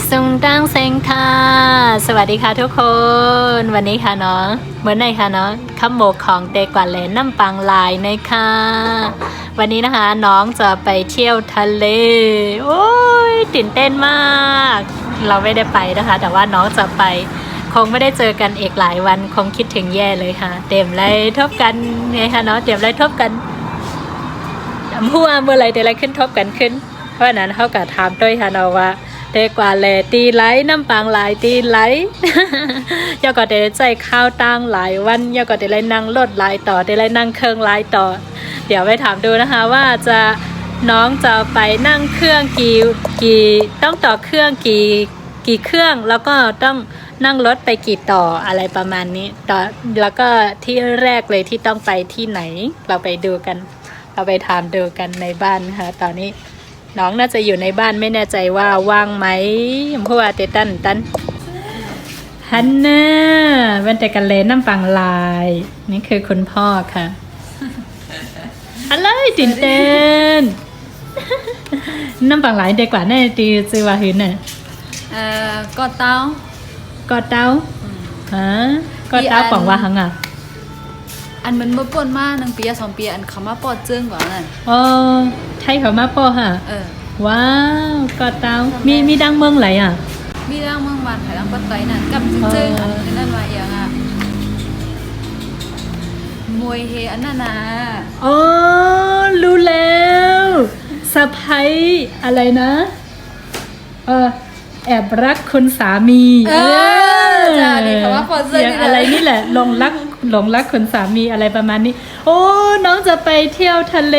ซุงตั้งเซงค่ะสวัสดีค่ะทุกคนวันนี้ค่ะเนาะเหมือนในค่ะเนาะข้าวหมกของเตกว่าแหลน้ำปังลายในค่ะวันนี้นะคะน้องจะไปเที่ยวทะเลโอ้ยตื่นเต้นมากเราไม่ได้ไปนะคะแต่ว่าน้องจะไปคงไม่ได้เจอกันอีกหลายวันคงคิดถึงแย่เลยค่ะเต็มไรทบกันไงค่ะเนาะเต็มไรทบกันหัวเมื่อไรเดี๋ยวไรขึ้นทบกันขึ้นเพราะนั้นเขาก็ถามด้วยค่ะเนาะว่าเตกว่าแหลตีไหลน้ำปางหลายตีไหล ย่อก็ได้ใจข้าวตั้งหลายวันย่อก็ได้นั่งรถหลายต่อได้นั่งเครื่องหลายต่อเดี๋ยวไปถามดูนะคะว่าจะน้องจะไปนั่งเครื่องกี่ต้องต่อเครื่องกี่เครื่องแล้วก็ต้องนั่งรถไปกี่ต่ออะไรประมาณนี้ต่อแล้วก็ที่แรกเลยที่ต้องไปที่ไหนเราไปดูกันเราไปถามดูกันในบ้านนะคะตอนนี้น้องน่าจะอยู่ในบ้านไม่แน่ใจว่าว่างไหมเพราะว่าเตตันฮันน่าวันแต่กันเลนน้ำปังลายนี่คือคุณพ่อค่ะอะไรตื่นเต้นน้ำปังลายเด็กกว่าแน่ตีซื้อว่าหืนน่ะก็เต้าฮะก็เต้าปองว่าหังอ่ะอันมันมาป่นมาก1 ปี 2 ปีอันคำว่าปอดเจิ้งกว่านั่นอ๋อใช่เขามาป้อฮะว้าวก็เต้ามีดังเมืองไหนอ่ะมีดังเมืองวันไผ่ดังปัตไตนั่นกับเจิ้งอันนั้นมาอย่างอ่ะมวยเฮอันนั้นนะอ๋อรู้แล้วสะพ้ายอะไรนะแอบรักคุณสามีจ้านี่คำว่าปอดเจิ้งอะไรนี่แหละหลงรักคุณสามีอะไรประมาณนี้โอ้น้องจะไปเที่ยวทะเล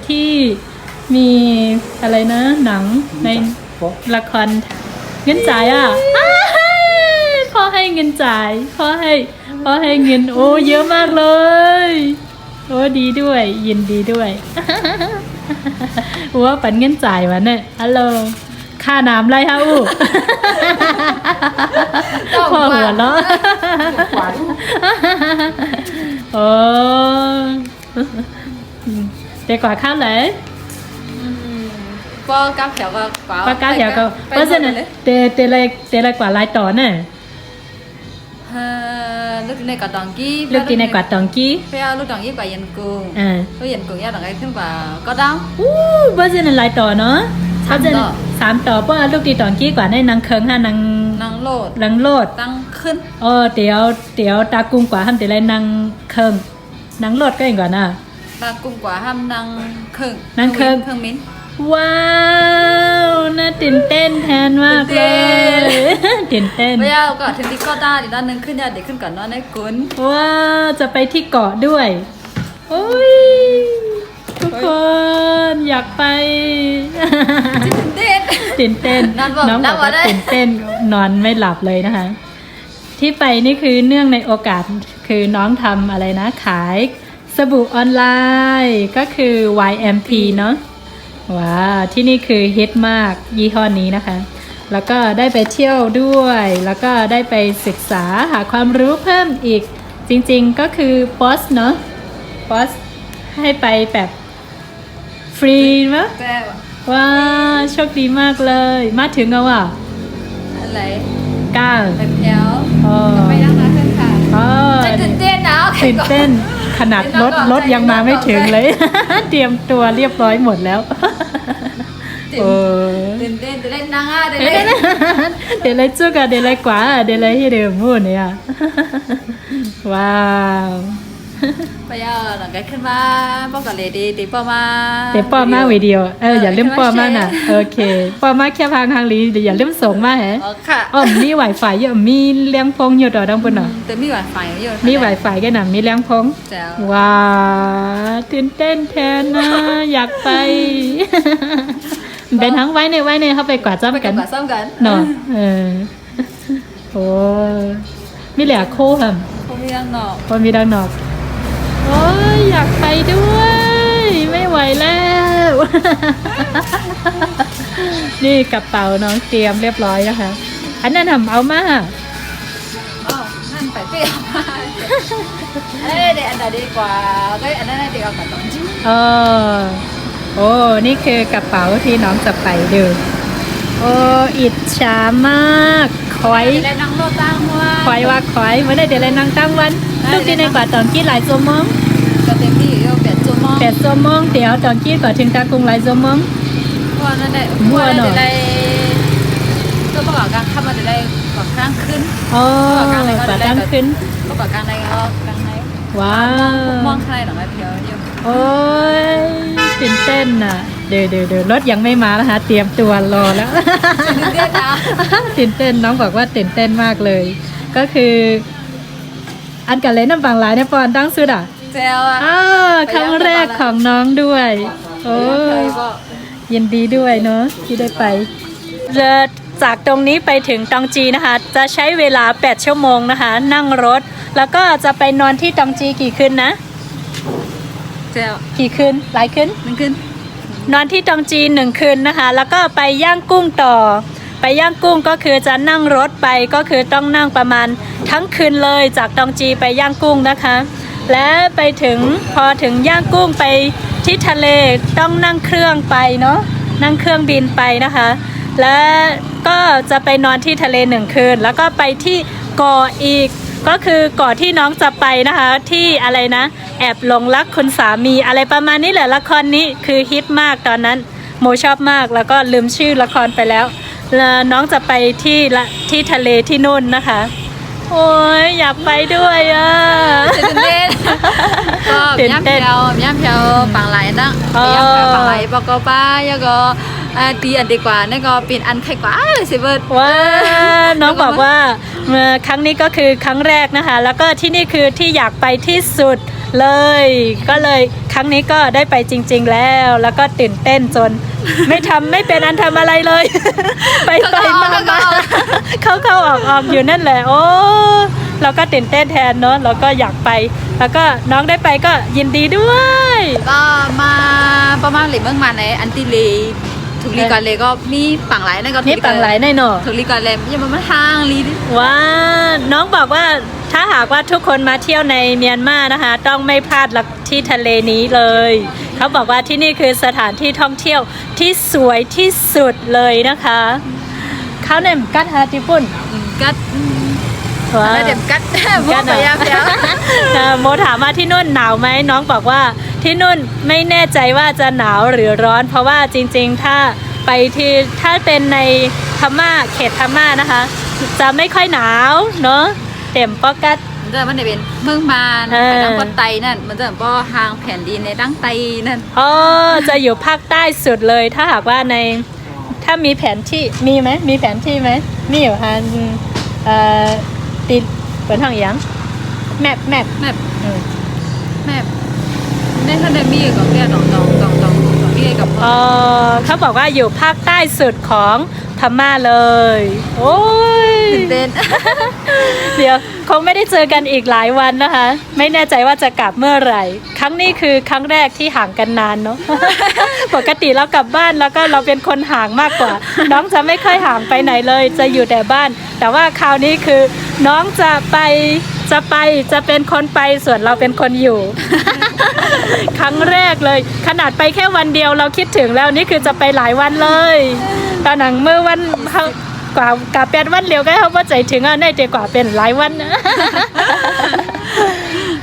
ที่มีอะไรนะหนังในละครเงินจ่ายอ่ะพ่อให้เงินจ่ายพ่อให้เงินโอ้เยอะมากเลยโอ้ดีด้วยยินดีด้วยว่าปันเงินจ่ายวะเนี่ยฮัลโหลค่าน้ำไรฮะอู้พ่อหัวเนาะโอ้เด็กกว่าข้าวเลยป้ากาแถวก็ป้ากาแถวก็เพราะฉะนั้นเตะกว่าลายต่อเนี่ยลูกในกอดตองกี้ ลูกในกอดตองกี้เพื่อลูกตองกี้กว่ายันกุ้งลูกยันกุ้งยาตองไอ้ขึ้นกว่าก็ดาวเพราะฉะนั้นลายต่อเนาะ3 ต่อเพราะลูกตีตองกี้กว่าในนางเคิงฮะนางโลดตั้งขึ้นเดี๋ยวตากุ้งกว่าห้ามเดี๋ยวไรนางเคิงนางโลดก็อย่างก่อนนะตากุ้งกว่าห้ามนางเคิงมิ้นว้าวน่าตื่นเต้นแทนมากเลยตื่นเต้นไม่เอาก็ถึงที่เกาะได้ด้านนึงขึ้นยาเด็กขึ้นก่อนนอนในกุนว้าจะไปที่เกาะด้วยโอ้ยทุกคนอยากไปตื่นเต้นน้องบอกว่าตื่นเต้นนอนไม่หลับเลยนะคะที่ไปนี่คือเนื่องในโอกาสคือน้องทำอะไรนะขายสบู่ออนไลน์ก็คือ YMP เนาะว้าที่นี่คือฮิตมากยี่ห้อนี้นะคะแล้วก็ได้ไปเที่ยวด้วยแล้วก็ได้ไปศึกษาหาความรู้เพิ่มอีกจริงๆก็คือปอสเนาะปอสให้ไปแบบฟรีมั้ยว้าโชคดีมากเลยมาถึงแล้วอ่ะอะไร9แบบแถวไปนะคะเพื่อนค่ะตื่นเต้นนะตื่นเต้นขนาดรถยังมาไม่ถึงเลยเตรียมตัวเรียบร้อยหมดแล้วตื่นเต้นจะเล่นนางอ่ะเดี๋ยวเลยจุกอะเดี๋ยวเลยกว่าเดี๋ยวเลยให้เดี๋ยวพูดเนี่ยว้าวไปเอาหลังกันขึ้นมาป้องกันเลยดีตีป้อมาวิดีโออย่าลืมป้อมาน่ะโอเคป้อมาแค่พังทางลีอย่าลืมส่งมาแฮะค่ะมี Wi-Fi เยอะมีเลี้ยงพงอยู่ต่อดังบนน่ะแต่มี Wi-Fi เยอะมี Wi-Fi กันน่ะมีเลี้ยงพงว้าตื่นเต้นแทนนะอยากไปเป็นทั้งไว้ในเข้าไปกว่าจ้ำกันเนาะโอ้มีเหลือโค้ค่ะมีดังนอกโอ้ยอยากไปด้วยไม่ไหวแล้วนี่กระเป๋าน้องเตรียมเรียบร้อยนะคะอันนั้นทำเอามานั่นไปเปรี้ยวเด็กอันใดดีกว่าก็อันนั้นเด็กเอากระป๋องจิ้มโอ้นี่คือกระเป๋าที่น้องจะไปดูโอ้ โอ้อิจฉามากคอย ได้นั่งรถตั้งว่า คอยว่าคอยไม่ได้เดี๋ยวเลยนั่งตั้งวันลูกที่ในกว่าตอนกี้หลายชั่วโมง ก็เต็มที่ก็8 ชั่วโมง 8 ชั่วโมงเดี๋ยวตอนกี้กว่าถึงตากรุงหลายชั่วโมง ว่านั่นแหละ มั่วหน่อย ได้ก็ประกอบการเข้ามาได้กว่าครั้งขึ้น โอ้กว่าตั้งขึ้น ก็ประกอบการได้ก็ครั้งไหน ว้าว มองใครหรอไม่เพียวอยู่ โอ้ยตื่นเต้นน่ะเดี๋ยวรถยังไม่มาแล้วฮะเตรียมตัวรอแล้ว เรียกนะ ตื่นเต้นน้องบอกว่าตื่นเต้นมากเลย ก็คืออันกันเลยน้ำบางหลายเนี่ยปอนตั้งสุดอ่ะ เจลอ่ะ ครั้งแรกของน้องด้วยโอ้ยินดีด้วยเนาะที่ได้ไปจะจากตรงนี้ไปถึงตองจีนะคะจะใช้เวลา8 ชั่วโมงนะคะนั่งรถแล้วก็จะไปนอนที่ตองจีกี่คืนนะ เจล กี่คืนหลายคืน มันขึ้น นอนที่ตองจี1 คืนนะคะแล้วก็ไปย่างกุ้งต่อ ไปย่างกุ้งก็คือจะนั่งรถไปก็คือต้องนั่งประมาณทั้งคืนเลยจากตองจีไปย่างกุ้งนะคะ และไปถึงพอถึงย่างกุ้งไปที่ทะเลต้องนั่งเครื่องไปเนาะนั่งเครื่องบินไปนะคะ และก็จะไปนอนที่ทะเล1 คืนแล้วก็ไปที่เกาะอีกก็คือเกาะที่น้องจะไปนะคะที่อะไรนะแอบหลงรักคุณสามีอะไรประมาณนี้แหละละครนี้คือฮิตมากตอนนั้นโมชอบมากแล้วก็ลืมชื่อละครไปแล้วน้องจะไปที่ทะเลที่นู่นนะคะโอ้ยอยากไปด้วยอ่ะ ตื่นเต้นก็ย่ำเพียวปังไหลนะย่ำเพียวปังไหลปกป้าแล้วก็ตีอันดีกว่านี่ก็เป็นอันไข่กว่าเลยสิเบิร์ด ว้าน้องบอกว่าครั้งนี้ก็คือครั้งแรกนะคะ แล้วก็ที่นี่คือที่อยากไปที่สุดเลยก็เลยครั้งนี้ก็ได้ไปจริงๆแล้วก็ตื่นเต้นจน ไม่เป็นอันทำอะไรเลย ไปมาเข้าออกอยู่นั่นแหละโอ้เราก็ตื่นเต้นแทนเนาะเราก็อยากไปแล้วก็น้องได้ไปก็ยินดีด้วย ก็มาประมาณหรือเมื่อมาในอันติลีถูกลีก่อนเลยก็มีปังไหลนั่นก็ นี่ปังไหลแน่นอน ถูกลีก่อนเลยยังมันทางลี ว้าน้องบอกว่าถ้าหากว่าทุกคนมาเที่ยวในเมียนมานะคะต้องไม่พลาดที่ทะเลนี้เลยเขาบอกว่าที่นี่คือสถานที่ท่องเที่ยวที่สวยที่สุดเลยนะคะเขาเนี่ยกัดฮาญี่ปุ่น กัด ว้า แล้วเดี๋ยวกัดกัดย่ำเพียว โมถามว่าที่นู่นหนาวไหมน้องบอกว่าที่นู่นไม่แน่ใจว่าจะหนาวหรือร้อน เพราะว่าจริงๆถ้าเป็นในพม่าเขตพม่านะคะจะไม่ค่อยหนาวเนาะเต็มปอกัด มันจะเป็นเมืองมานไปดังก้นไตนั่นมันจะป้อหางแผ่นดินในดังไตนั่น อ๋อจะอยู่ภาคใต้สุดเลยถ้าหากว่าถ้ามีแผนที่มีไหมมีแผนที่ไหมมีอยู่ฮะติดเปิดห้องยังแมป แม่ในท่านได้มีกับแกดองนี่กับ เขาบอกว่าอยู่ภาคใต้สุดของพม่าเลยโอ้ย ตื่นเต้น เดี๋ยวคงไม่ได้เจอกันอีกหลายวันนะคะ ไม่แน่ใจว่าจะกลับเมื่อไหร่ ครั้งนี้คือครั้งแรกที่ห่างกันนานเนาะ ปกติเรากลับบ้านแล้วก็เราเป็นคนห่างมากกว่า น้องจะไม่ค่อยห่างไปไหนเลย จะอยู่แต่บ้าน แต่ว่าคราวนี้คือน้องจะเป็นคนไปส่วนเราเป็นคนอยู่ ครั้งแรกเลย ขนาดไปแค่วันเดียวเราคิดถึงแล้วนี่คือจะไปหลายวันเลยตอนหนังเมื่อวันกว่า8 วันเร็วก็เขาว่าใจถึงในเดียวกว่าเป็นหลายวันนะ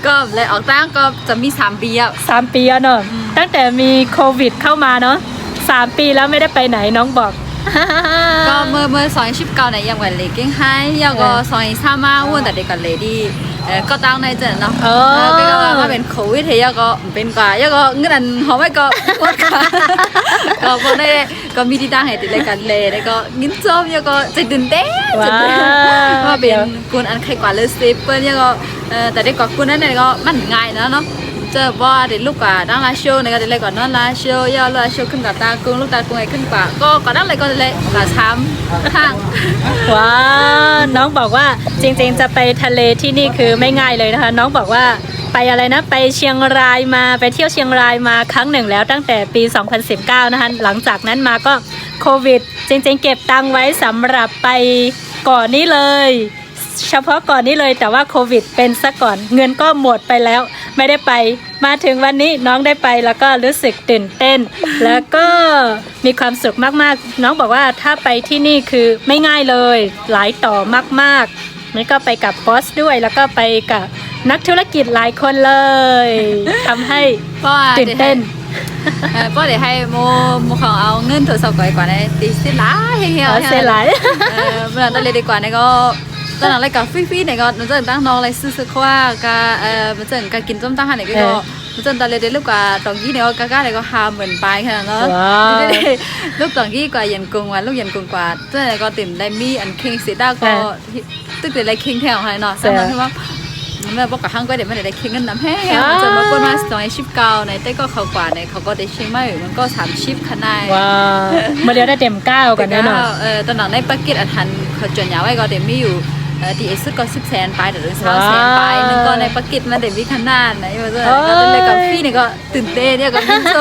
ก็เลยออกตั้งก็จะมี3 ปีอ่ะ 3 ปีแล้วเนอะตั้งแต่มีโควิดเข้ามาเนาะ3 ปีแล้วไม่ได้ไปไหนน้องบอก ก็เมื่อ2019เนี่ยยังวันเลยเก่งให้ยังก็2023วันแต่เด็กกันเลยดีก็ตั้งในเจนเนาะก็ว่าเป็นโควิดเฮียก็เป็นกว่ายังก็เงินหอมไม่ก็วัดก็พอได้ก็มีที่ตั้งให้ติดรายการเลยแล้วก็งินจมยังก็จะตื่นเต้นว่าเป็นกุนอันใครกว่าเลยสิเปิ้ลยังก็แต่ได้กว่ากุนนั้นเนี่ยก็มันง่ายนะเนาะเจอว่าเด็กลูกกว่าดังลาโชว์ในการเด็กก่อนนั่นลาโชว์ย่อลาโชว์ขึ้นกับตากุ้งลูกตากุ้งไอ้ขึ้นกว่าก็ดังเลยก็เลยกว่าช้ำทาง ว้าน้องบอกว่าจริงๆจะไปทะเลที่นี่คือไม่ง่ายเลยนะคะน้องบอกว่าไปอะไรนะไปเชียงรายมาไปเที่ยวเชียงรายมาครั้งหนึ่งแล้วตั้งแต่ปี 2019 นะคะหลังจากนั้นมาก็โควิดจริงๆเก็บตังค์ไว้สำหรับไปก่อนนี้เลยเฉพาะก่อนนี้เลยแต่ว่าโควิดเป็นซะก่อนเงินก็หมดไปแล้ว ไม่ได้ไปมาถึงวันนี้น้องได้ไปแล้วก็รู้สึกตื่นเต้น แล้วก็มีความสุขมากๆน้องบอกว่าถ้าไปที่นี่คือไม่ง่ายเลยหลายต่อมากๆนี่ก็ไปกับบอสด้วยแล้วก็ไปกับนักธุรกิจหลายคนเลยทำให้ตื่นเต้นป้าเดี๋ยวให้โมของเอาเงินโทรศัพท์ก่อนดีกว่านะตีสิล้าเฮียเสียหลายเมื่อตอนเรียนดีกว่าเนี่ยก็ตอนนั้นอะไรกับฟี่เนี่ยก็มันจะตั้งน้องอะไรซื้อว่าการมันจะการกินส้มตั้งหันเนี่ยก็มันจะตอนเรียนลูกกว่าตองกี้เนี่ยก็กล้าเลยก็หาเหมือนไปขนาดนั้นลูกตองกี้กว่ายันกงว่าลูกยันกงกว่าตอนนั้นก็ติ่มได้มีอันคิงสีด้าก็ตึกเลยคิงแถวให้เนาะสำหรับที่ว่าเมื่อบอกกับห้างก็เดี๋ยวมันได้คิงเงินน้ำแห้งมันจะมาปนมาสองชิปเก่าในแต่ก็เขากว่าในเขาก็ได้เชียงใหม่มันก็3ชิปขนาดว้าวมาเดียวได้เต็ม9กันแน่นอนตอนนั้นในปากเกตอาหารเขาจนยาวไว้ก็เดี๋ยวมีอยู่ดีเอสุดก็10 แสนไปหรือ3 แสนไปนึงก็ในปากเกตมันเดี๋ยวมีขนาดไหนมาด้วยก็เลยกับพี่เนี่ยก็ตื่นเต้นเนี่ยก็มินโซ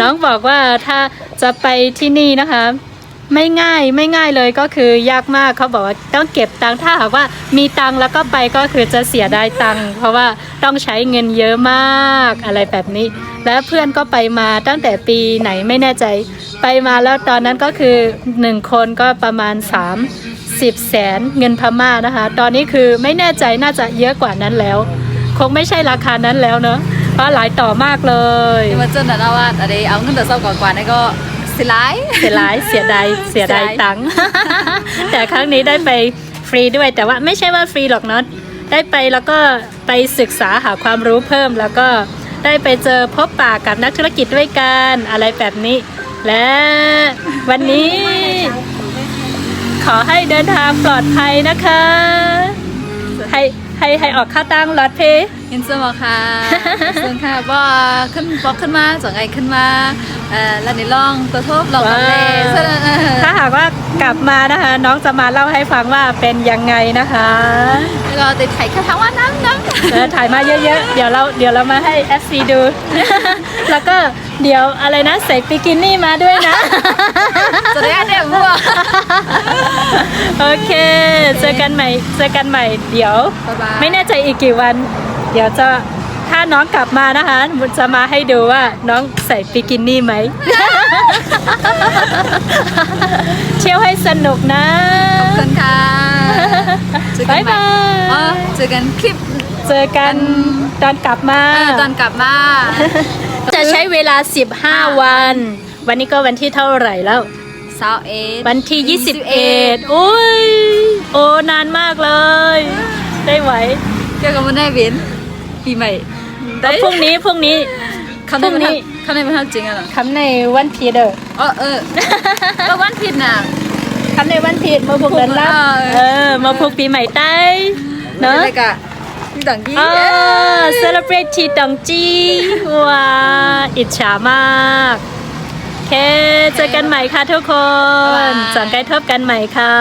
น้องบอกว่าถ้าจะไปที่นี่นะคะไม่ง่ายเลยก็คือยากมากเขาบอกว่าต้องเก็บตังค์ถ้าหากว่ามีตังค์แล้วก็ไปก็คือจะเสียดายตังค์เพราะว่าต้องใช้เงินเยอะมากอะไรแบบนี้แล้วเพื่อนก็ไปมาตั้งแต่ปีไหนไม่แน่ใจไปมาแล้วตอนนั้นก็คือ1คนก็ประมาณ30 แสนเงินพม่านะคะตอนนี้คือไม่แน่ใจน่าจะเยอะกว่านั้นแล้วคงไม่ใช่ราคานั้นแล้วเนอะเพราะหลายต่อมากเลยที่มาเจอหน้าว่าอะไรเอาเงินแต่เศร้ากว่านี่ก็เสียดายตังค์ แต่ครั้งนี้ได้ไปฟรีด้วยแต่ว่าไม่ใช่ว่าฟรีหรอกเนาะได้ไปแล้วก็ไปศึกษาหาความรู้เพิ่มแล้วก็ได้ไปเจอพบปะกับนักธุรกิจด้วยกันอะไรแบบนี้และวันนี้ขอให้เดินทางปลอดภัยนะคะให้ออกค่าตั้งรถเพย์ยินดีมากค่ะส่วนค่ะว่าขึ้นมา2 ไงขึ้นมาแล้วในลองตัวทบลองกันเลยถ้าหากว่ากลับมานะคะน้องจะมาเล่าให้ฟังว่าเป็นยังไงนะคะแล้วก็ติดถ่ายแค่ทั้งวันนั้นถ่ายมาเยอะๆเดี๋ยวเรามาให้ FC ดู แล้วก็เดี๋ยวอะไรนะใส่บิกินี่มาด้วยนะจะได้เด็กมั่วโอเคเจอกันใหม่เดี๋ยวไม่แน่ใจอีกกี่วันเดี๋ยวจะถ้าน้องกลับมานะคะจะมาให้ดูว่าน้องใส่บิกินี่ไหม เที่ยวให้สนุกนะขอบคุณค่ะบ๊ายบายเจอกันคลิปเจอกันตอนกลับมาจะใช้เวลา15 วันวันนี้ก็วันที่เท่าไหร่แล้ววันที่21โอ้ยโอ้นานมากเลยได้ไหวเกี่ยวกับวันไหนบินปีใหม่พรุ่งนี้คำในมันทำจริงอ่ะคำในวันผิดแล้ววันผิดน่ะคำในวันผิดมาผูกเดินลับมาผูกปีใหม่ใต้เนอะที่ต่างกี้celebrate ที่ต่างจีว้าอิจฉามากโอเคเจอกันใหม่ค่ะทุกคนสองใกล้ทบกันใหม่ค่ะ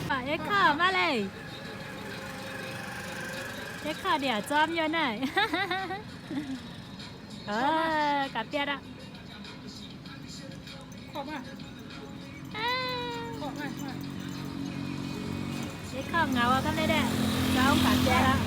บเอ็กซ์มาเลยเอ็กซ์เดี๋ยวจอมเยอะหน่อยกับเปียดอ่ะขอบมาเอ็กซ์เงาก็ไม่ได้เจ้ากับเปียดอ่ะ